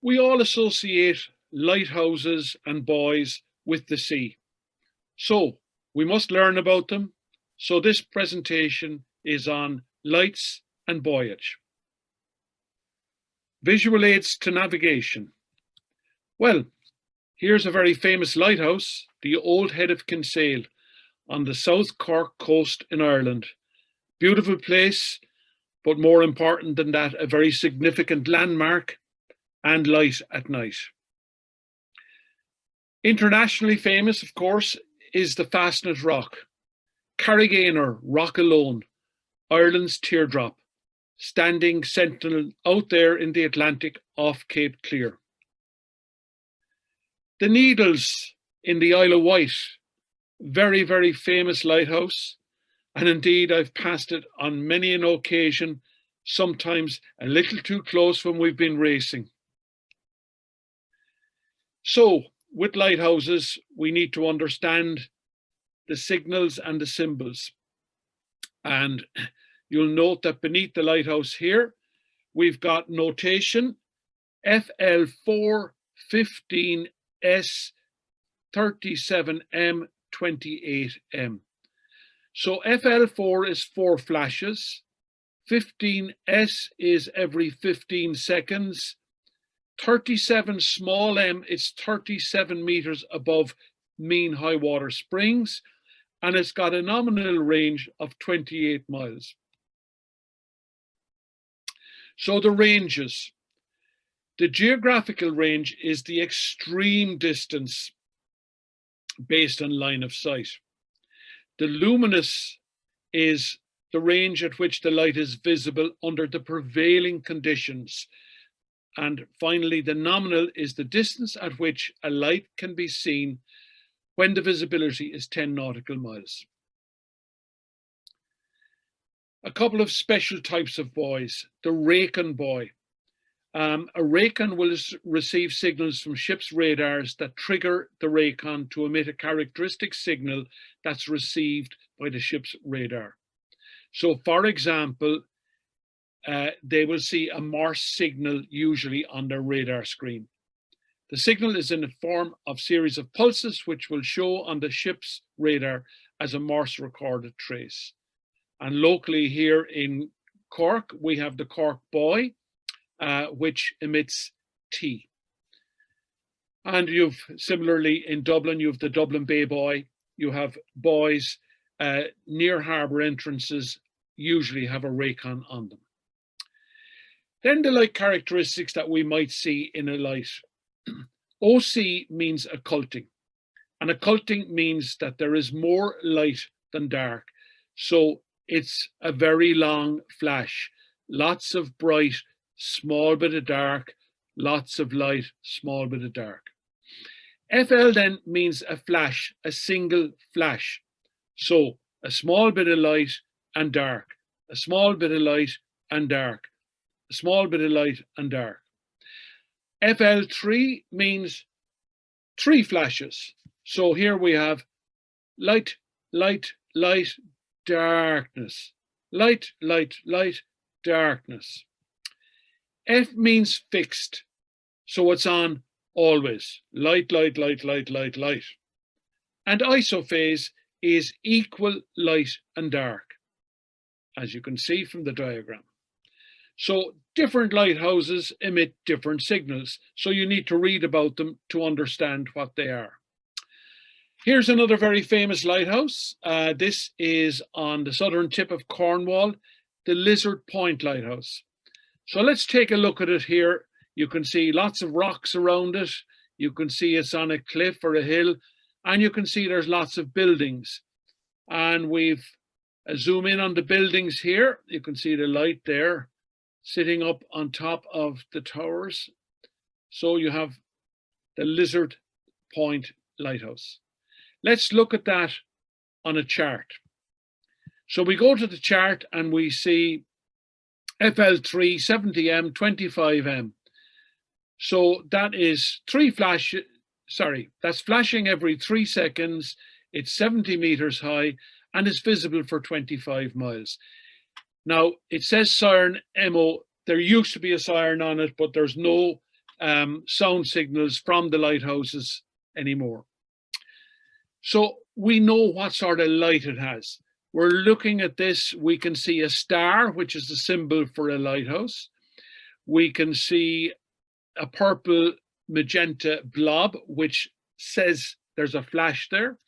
We all associate lighthouses and buoys with the sea. So we must learn about them. So this presentation is on lights and buoyage. Visual aids to navigation. Well, here's a very famous lighthouse, the Old Head of Kinsale on the South Cork coast in Ireland. Beautiful place, but more important than that, a very significant landmark and light at night. Internationally famous, of course, is the Fastnet Rock, Carrigainer Rock alone, Ireland's teardrop, standing sentinel out there in the Atlantic off Cape Clear. The Needles in the Isle of Wight, very, very famous lighthouse, and indeed I've passed it on many an occasion, sometimes a little too close when we've been racing. So, with lighthouses, we need to understand the signals and the symbols. And you'll note that beneath the lighthouse here, we've got notation FL4 15S 37M 28M. So FL4 is 4 flashes, 15S is every 15 seconds, 37 small m, it's 37 meters above mean high water springs, and it's got a nominal range of 28 miles. So the ranges. The geographical range is the extreme distance based on line of sight. The luminous is the range at which the light is visible under the prevailing conditions. And finally, the nominal is the distance at which a light can be seen when the visibility is 10 nautical miles. A couple of special types of buoys. The Racon buoy. A Racon will receive signals from ships' radars that trigger the Racon to emit a characteristic signal that's received by the ship's radar. So, for example, they will see a Morse signal usually on their radar screen. The signal is in the form of series of pulses which will show on the ship's radar as a Morse recorded trace. And locally here in Cork, we have the Cork Boy, which emits T. And you've similarly in Dublin, you have the Dublin Bay Buoy, you have buoys near harbour entrances usually have a Racon on them. Then the light characteristics that we might see in a light. OC means occulting, and occulting means that there is more light than dark. So it's a very long flash, lots of bright, small bit of dark, lots of light, small bit of dark. FL then means a flash, a single flash. So a small bit of light and dark, a small bit of light and dark, a small bit of light and dark. FL3 means 3 flashes. So here we have light, light, light, darkness, light, light, light, darkness. F means fixed, so it's on always, light, light, light, light, light, light. And isophase is equal light and dark, as you can see from the diagram. So different lighthouses emit different signals, so you need to read about them to understand what they are. Here's another very famous lighthouse. This is on the southern tip of Cornwall, the Lizard Point Lighthouse. So let's take a look at it here. You can see lots of rocks around it. You can see it's on a cliff or a hill, and you can see there's lots of buildings. And we've zoom in on the buildings here. You can see the light there sitting up on top of the towers. So you have the Lizard Point Lighthouse. Let's look at that on a chart. So we go to the chart and we see FL3, 70M, 25M. So that is 3 flash, that's flashing every 3 seconds. It's 70 meters high and is visible for 25 miles. Now it says siren MO. There used to be a siren on it, but there's no sound signals from the lighthouses anymore. So we know what sort of light it has. We're looking at this, we can see a star, which is the symbol for a lighthouse. We can see a purple magenta blob, which says there's a flash there.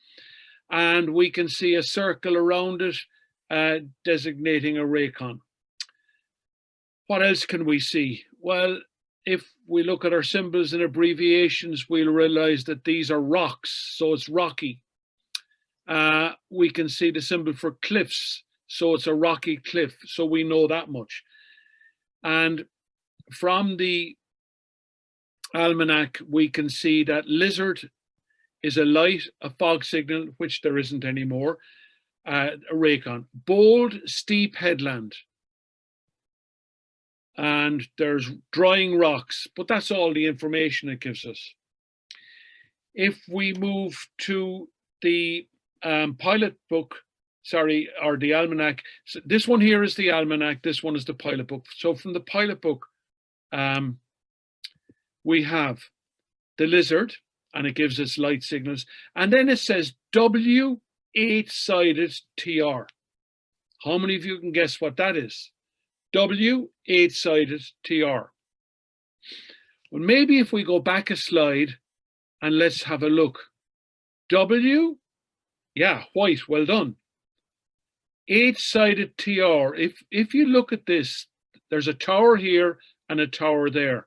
And we can see a circle around it, designating a raycon. What else can we see? Well, if we look at our symbols and abbreviations, we'll realize that these are rocks, so it's rocky. We can see the symbol for cliffs, so it's a rocky cliff, so we know that much. And from the almanac, we can see that lizard is a light, a fog signal, which there isn't anymore, a raycon. Bold, steep headland. And there's drying rocks, but that's all the information it gives us. If we move to the pilot book, sorry, or the almanac, so this one here is the almanac, this one is the pilot book. So from the pilot book, we have the lizard, and it gives us light signals. And then it says W 8-sided TR. How many of you can guess what that is? W 8-sided TR. Well, maybe if we go back a slide and let's have a look. W, yeah, white, well done. 8-sided TR. If you look at this, there's a tower here and a tower there.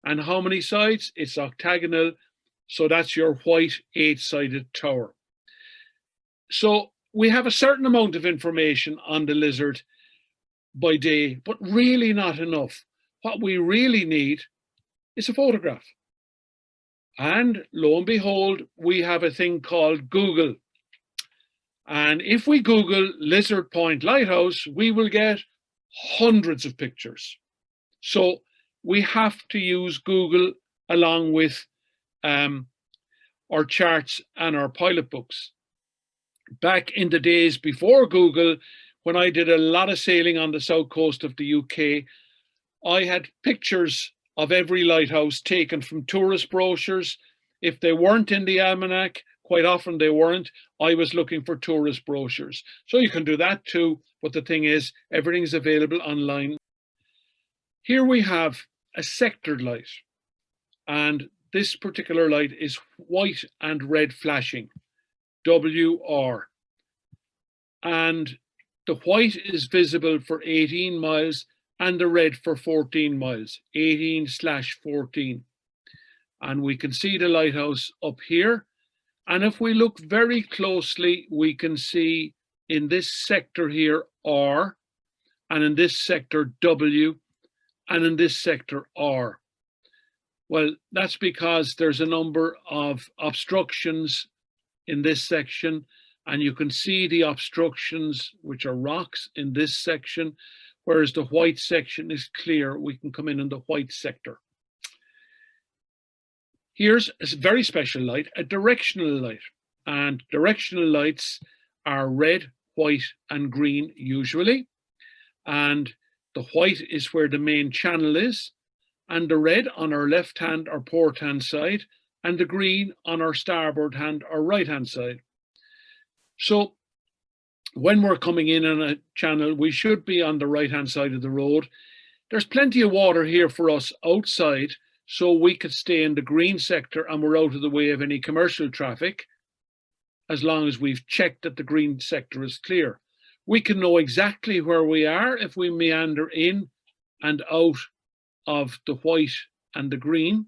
And how many sides? It's octagonal. So that's your white 8-sided tower. So we have a certain amount of information on the lizard by day, but really not enough. What we really need is a photograph. And lo and behold, we have a thing called Google. And if we Google Lizard Point Lighthouse, we will get hundreds of pictures. So we have to use Google along with our charts and our pilot books. Back in the days before Google, when I did a lot of sailing on the south coast of the UK, I had pictures of every lighthouse taken from tourist brochures. If they weren't in the almanac, quite often they weren't, I was looking for tourist brochures. So you can do that too, but the thing is, everything's available online. Here we have a sectored light, and this particular light is white and red flashing, WR. And the white is visible for 18 miles and the red for 14 miles, 18/14. And we can see the lighthouse up here. And if we look very closely, we can see in this sector here, R, and in this sector, W, and in this sector, R. Well, that's because there's a number of obstructions in this section, and you can see the obstructions, which are rocks, in this section, whereas the white section is clear. We can come in the white sector. Here's a very special light, a directional light. And directional lights are red, white, and green usually. And the white is where the main channel is, and the red on our left hand or port hand side, and the green on our starboard hand or right hand side. So when we're coming in on a channel, we should be on the right hand side of the road. There's plenty of water here for us outside, so we could stay in the green sector and we're out of the way of any commercial traffic, as long as we've checked that the green sector is clear. We can know exactly where we are if we meander in and out of the white and the green,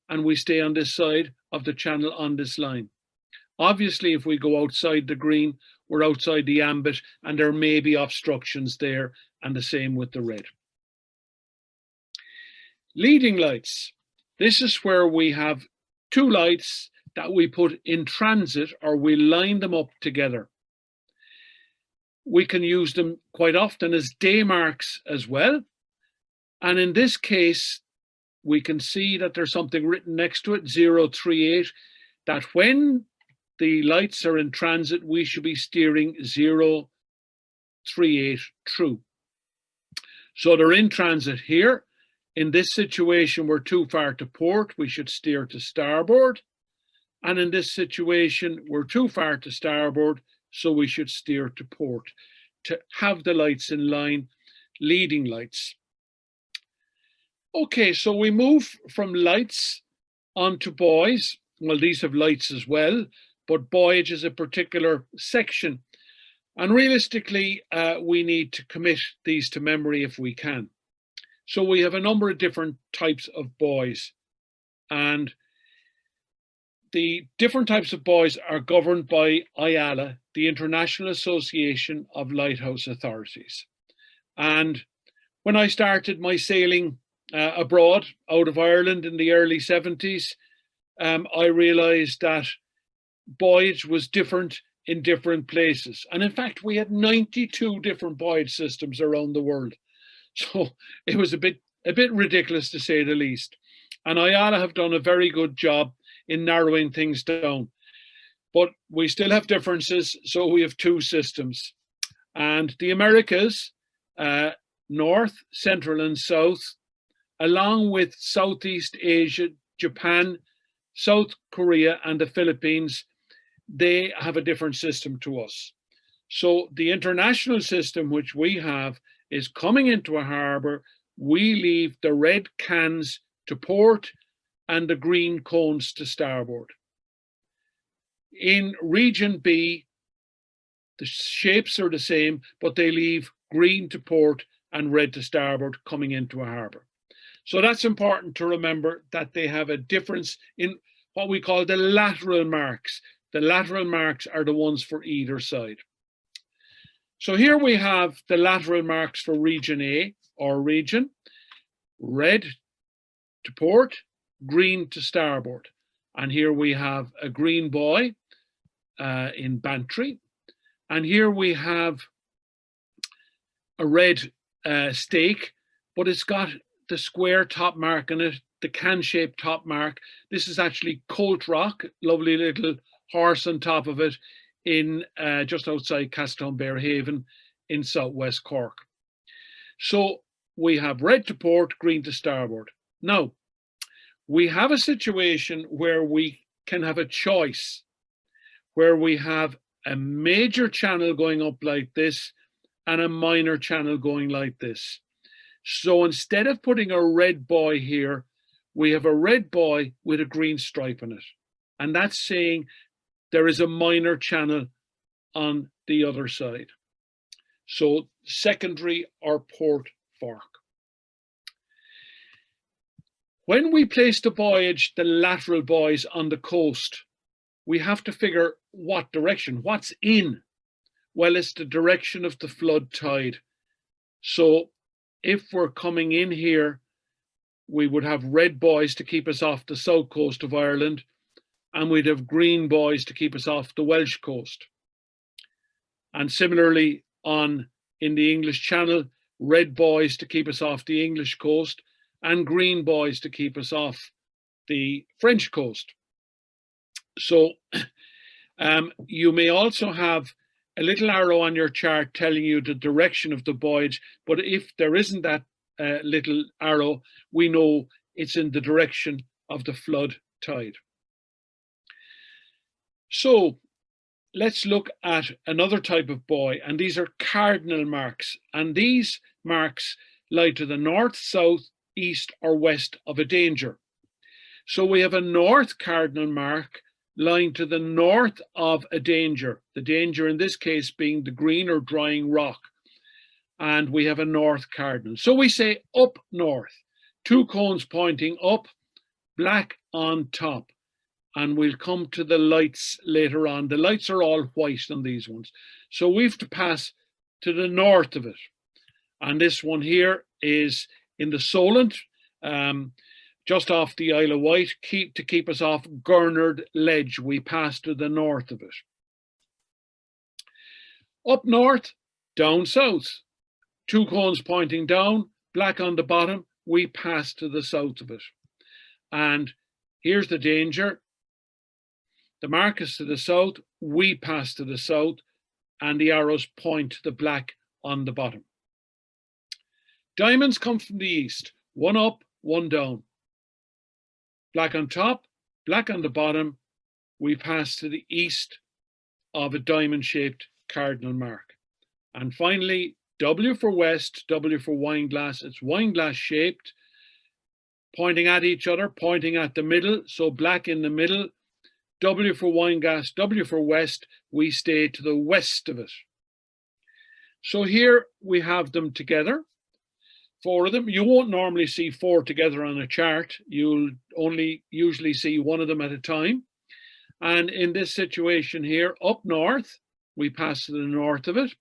and we stay on this side of the channel on this line. Obviously, if we go outside the green, we're outside the ambit, and there may be obstructions there, and the same with the red. Leading lights. This is where we have two lights that we put in transit, or we line them up together. We can use them quite often as day marks as well. And in this case, we can see that there's something written next to it, 038, that when the lights are in transit, we should be steering 038 true. So they're in transit here. In this situation, we're too far to port, we should steer to starboard. And in this situation, we're too far to starboard, so we should steer to port to have the lights in line, leading lights. Okay, so we move from lights onto buoys. Well, these have lights as well, but buoyage is a particular section. And realistically, we need to commit these to memory if we can. So we have a number of different types of buoys. And the different types of buoys are governed by IALA, the International Association of Lighthouse Authorities. And when I started my sailing abroad out of Ireland in the early 70s, I realized that buoyage was different in different places. And in fact, we had 92 different buoyage systems around the world. So it was a bit ridiculous, to say the least. And IALA have done a very good job in narrowing things down. But we still have differences, so we have two systems. And the Americas, North, Central and South, along with Southeast Asia, Japan, South Korea and the Philippines, they have a different system to us. So the international system which we have is coming into a harbour, we leave the red cans to port and the green cones to starboard. In region B, the shapes are the same, but they leave green to port and red to starboard coming into a harbour. So that's important to remember, that they have a difference in what we call the lateral marks. The lateral marks are the ones for either side. So here we have the lateral marks for region A or region, red to port, green to starboard. And here we have a green buoy in Bantry. And here we have a red stake, but it's got the square top mark on it, the can-shaped top mark. This is actually Colt Rock, lovely little horse on top of it, in just outside Castleton-Bearhaven in southwest Cork. So we have red to port, green to starboard. Now, we have a situation where we can have a choice, where we have a major channel going up like this and a minor channel going like this. So instead of putting a red buoy here, we have a red buoy with a green stripe in it. And that's saying there is a minor channel on the other side. So secondary or port fork. When we place the buoyage, the lateral buoys on the coast, we have to figure what direction, what's in. Well, it's the direction of the flood tide. So if we're coming in here, we would have red buoys to keep us off the south coast of Ireland, and we'd have green buoys to keep us off the Welsh coast. And similarly in the English Channel, red buoys to keep us off the English coast and green buoys to keep us off the French coast. So you may also have a little arrow on your chart telling you the direction of the buoyage, but if there isn't that little arrow, we know it's in the direction of the flood tide. So let's look at another type of buoy, and these are cardinal marks. And these marks lie to the north, south, east, or west of a danger. So we have a north cardinal mark lying to the north of a danger, the danger in this case being the green or drying rock. And we have a north cardinal. So we say up north, two cones pointing up, black on top. And we'll come to the lights later on. The lights are all white on these ones. So we have to pass to the north of it. And this one here is in the Solent, just off the Isle of Wight, to keep us off Gurnard Ledge. We pass to the north of it. Up north, down south. Two cones pointing down, black on the bottom, we pass to the south of it. And here's the danger. The mark is to the south, we pass to the south, and the arrows point to the black on the bottom. Diamonds come from the east. One up, one down. Black on top, black on the bottom. We pass to the east of a diamond-shaped cardinal mark. And finally, W for west, W for wine glass. It's wine glass shaped, pointing at each other, pointing at the middle. So black in the middle. W for wine glass, W for west. We stay to the west of it. So here we have them together, 4 of them. You won't normally see 4 together on a chart. You'll only usually see one of them at a time. And in this situation here, up north, we pass to the north of it,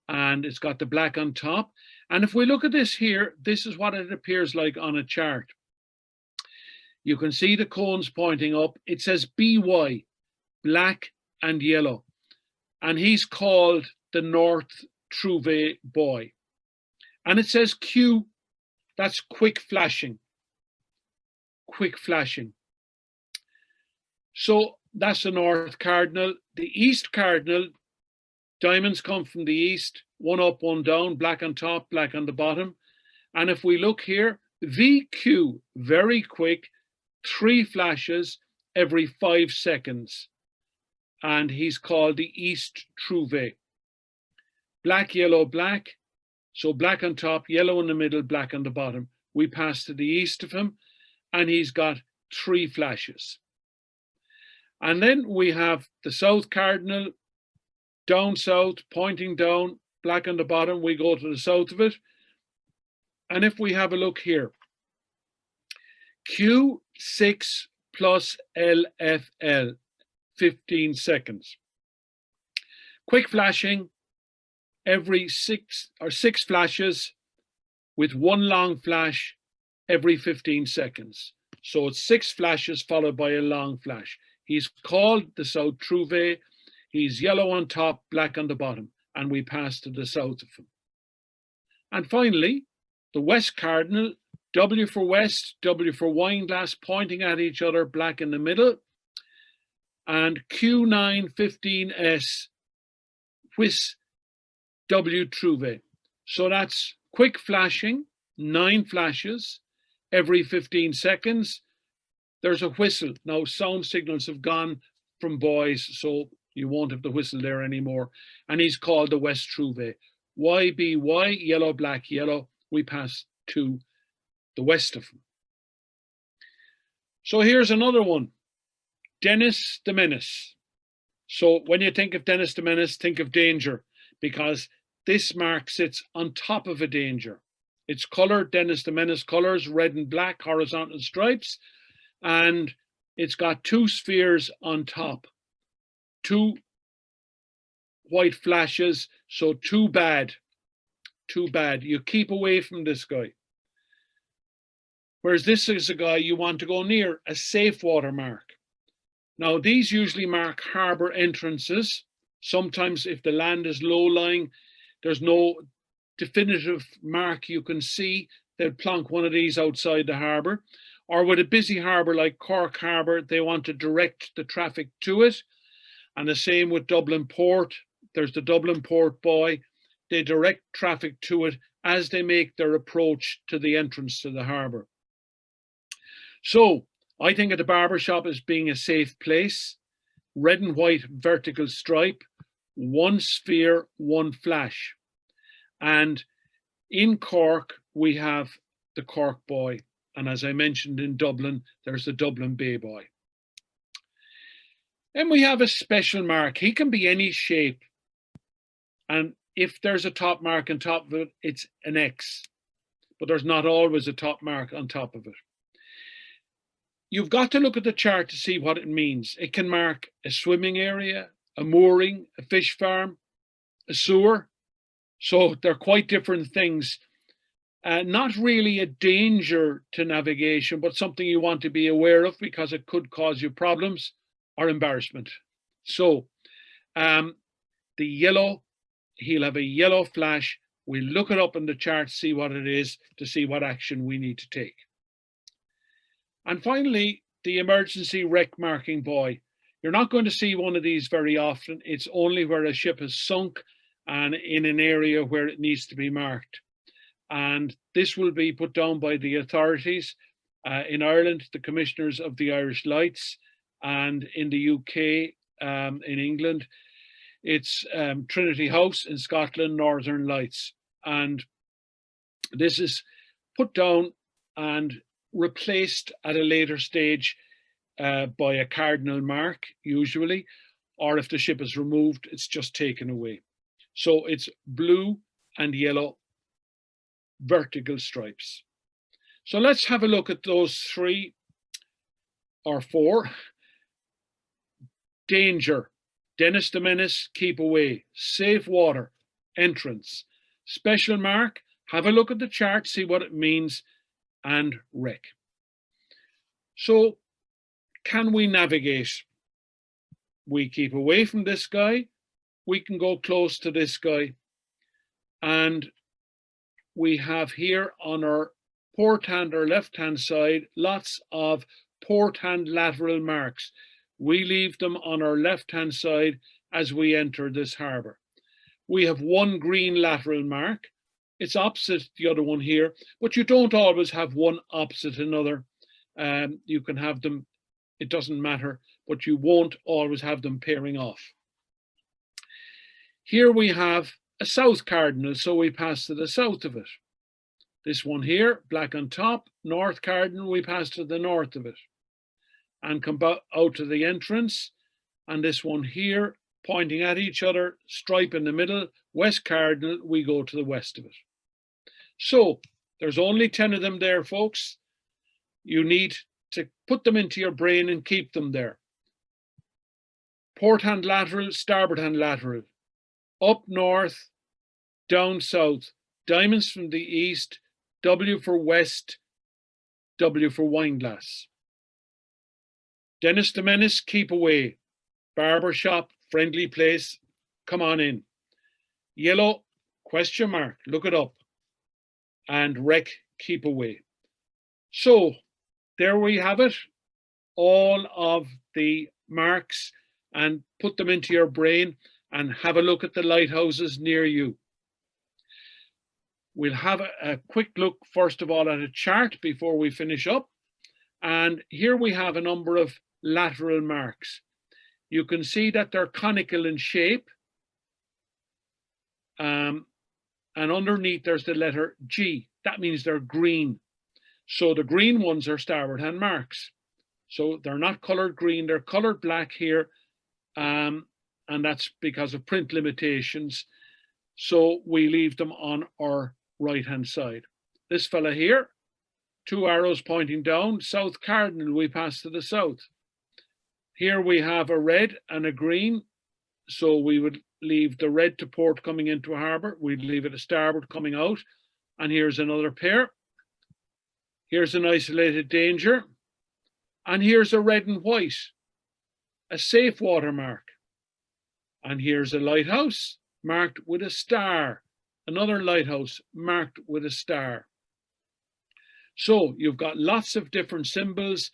and it's got the black on top. And if we look at this here, this is what it appears like on a chart. You can see the cones pointing up. It says BY, black and yellow. And he's called the North Trouvé Boy. And it says Q, that's quick flashing. Quick flashing. So that's the North Cardinal. The East Cardinal, diamonds come from the east, one up, one down, black on top, black on the bottom. And if we look here, VQ, very quick, 3 flashes every 5 seconds. And he's called the East Trouvé. Black, yellow, black. So black on top, yellow in the middle, black on the bottom. We pass to the east of him, and he's got 3 flashes. And then we have the South Cardinal, down south, pointing down, black on the bottom. We go to the south of it. And if we have a look here, Q6 plus LFL, 15 seconds. Quick flashing, every 6 flashes, with 1 long flash every 15 seconds. So it's 6 flashes followed by a long flash. He's called the South Trouvé. He's yellow on top, black on the bottom, and we pass to the south of him. And finally, the West Cardinal, W for west, W for wine glass, pointing at each other, black in the middle, and Q915S, whiz, W Trouvé. So that's quick flashing, 9 flashes every 15 seconds. There's a whistle. Now sound signals have gone from Buoys, so you won't have the whistle there anymore. And he's called the West Trouvé. YBY, yellow, black, yellow. We pass to the west of him. So here's another one. Diminis. So when you think of Diminis, think of danger, because this mark sits on top of a danger. It's colored, Diminis colors, red and black, horizontal stripes, and it's got 2 spheres on top, 2 white flashes. So too bad. You keep away from this guy. Whereas this is a guy you want to go near, a safe water mark. Now these usually mark harbour entrances. Sometimes if the land is low-lying, there's no definitive mark you can see, they'll plonk one of these outside the harbour. Or with a busy harbour like Cork Harbour, they want to direct the traffic to it. And the same with Dublin Port. There's the Dublin Port Buoy. They direct traffic to it as they make their approach to the entrance to the harbour. So I think of the barber shop as being a safe place. Red and white vertical stripe, 1 sphere, 1 flash. And in Cork, we have the Cork Boy. And as I mentioned in Dublin, there's the Dublin Bay Boy. And we have a special mark. He can be any shape. And if there's a top mark on top of it, it's an X. But there's not always a top mark on top of it. You've got to look at the chart to see what it means. It can mark a swimming area, a mooring, a fish farm, a sewer. So they're quite different things. Not really a danger to navigation, but something you want to be aware of because it could cause you problems or embarrassment. So the yellow, he'll have a yellow flash. We look it up in the chart, see what it is, to see what action we need to take. And finally, the emergency wreck marking buoy. You're not going to see one of these very often. It's only where a ship has sunk and in an area where it needs to be marked. and this will be put down by the authorities. In Ireland, the commissioners of the Irish Lights, and in the UK, in England, it's Trinity House, in Scotland, Northern Lights. And this is put down and replaced at a later stage by a Cardinal Mark, usually, or if the ship is removed, it's just taken away. So it's blue and yellow vertical stripes. So let's have a look at those 3 or 4. Danger, Dennis Diminis, keep away. Safe water, entrance. Special mark, have a look at the chart, see what it means, and wreck. So can we navigate? We keep away from this guy, we can go close to this guy, and we have here on our port hand or left hand side lots of port hand lateral marks. We leave them on our left hand side as we enter this harbour. We have one green lateral mark. It's opposite the other one here, but you don't always have one opposite another. You can have them, it doesn't matter, but you won't always have them pairing off. Here we have a south cardinal, so we pass to the south of it. This one here, black on top, north cardinal, we pass to the north of it and come out to the entrance. And this one here, pointing at each other, stripe in the middle, west cardinal, we go to the west of it. So there's only 10 of them there, folks. You need to put them into your brain and keep them there. Port hand lateral, starboard hand lateral, up north, down south, diamonds from the east, W for west, W for wine glass. Dennis Diminis, keep away. Barber shop, friendly place, come on in. Yellow, question mark, look it up. And wreck, keep away. So there we have it, all of the marks, and put them into your brain and have a look at the lighthouses near you. We'll have a quick look, first of all, at a chart before we finish up. And here we have a number of lateral marks. You can see that they're conical in shape. And underneath there's the letter G. That means they're green. So the green ones are starboard hand marks. So they're not colored green, they're colored black here. And that's because of print limitations. So we leave them on our right hand side. This fella here, 2 arrows pointing down, south cardinal, we pass to the south. Here we have a red and a green. So we would leave the red to port coming into a harbour. We'd leave it a starboard coming out. And here's another pair. Here's an isolated danger. And here's a red and white, a safe watermark. And here's a lighthouse marked with a star. Another lighthouse marked with a star. So you've got lots of different symbols.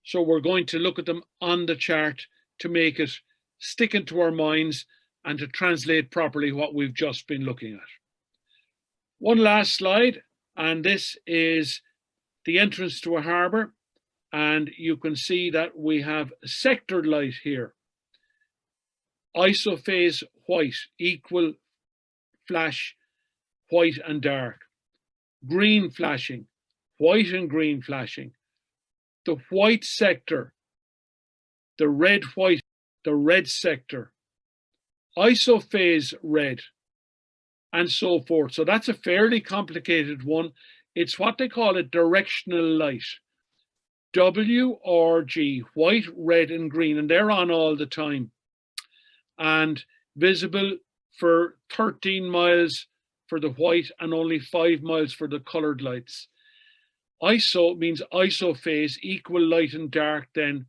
So we're going to look at them on the chart to make it stick into our minds and to translate properly what we've just been looking at. One last slide, and this is the entrance to a harbour. And you can see that we have a sector light here. Isophase white, equal flash, white and dark. Green flashing, white and green flashing. The white sector, the red white, the red sector. Isophase red, and so forth. So that's a fairly complicated one. It's what they call a directional light. W or G, white, red, and green, and they're on all the time. And visible for 13 miles for the white and only 5 miles for the coloured lights. ISO means isophase, equal light and dark then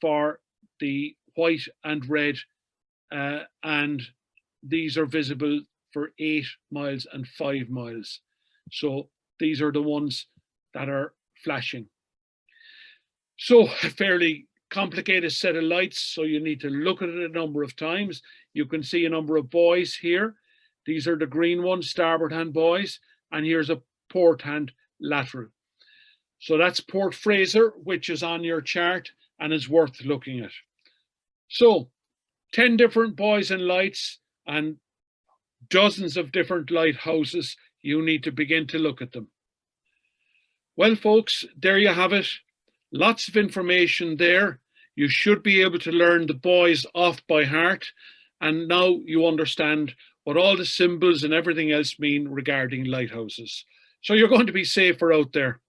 for the white and red, and these are visible for 8 miles and 5 miles. So these are the ones that are flashing. So a fairly complicated set of lights, so you need to look at it a number of times. You can see a number of buoys here. These are the green ones, starboard hand buoys, and here's a port and lateral. So that's Port Fraser, which is on your chart and is worth looking at. So 10 different buoys and lights and dozens of different lighthouses. You need to begin to look at them. Well, folks, there you have it. Lots of information there. You should be able to learn the buoys off by heart. And now you understand what all the symbols and everything else mean regarding lighthouses. So you're going to be safer out there.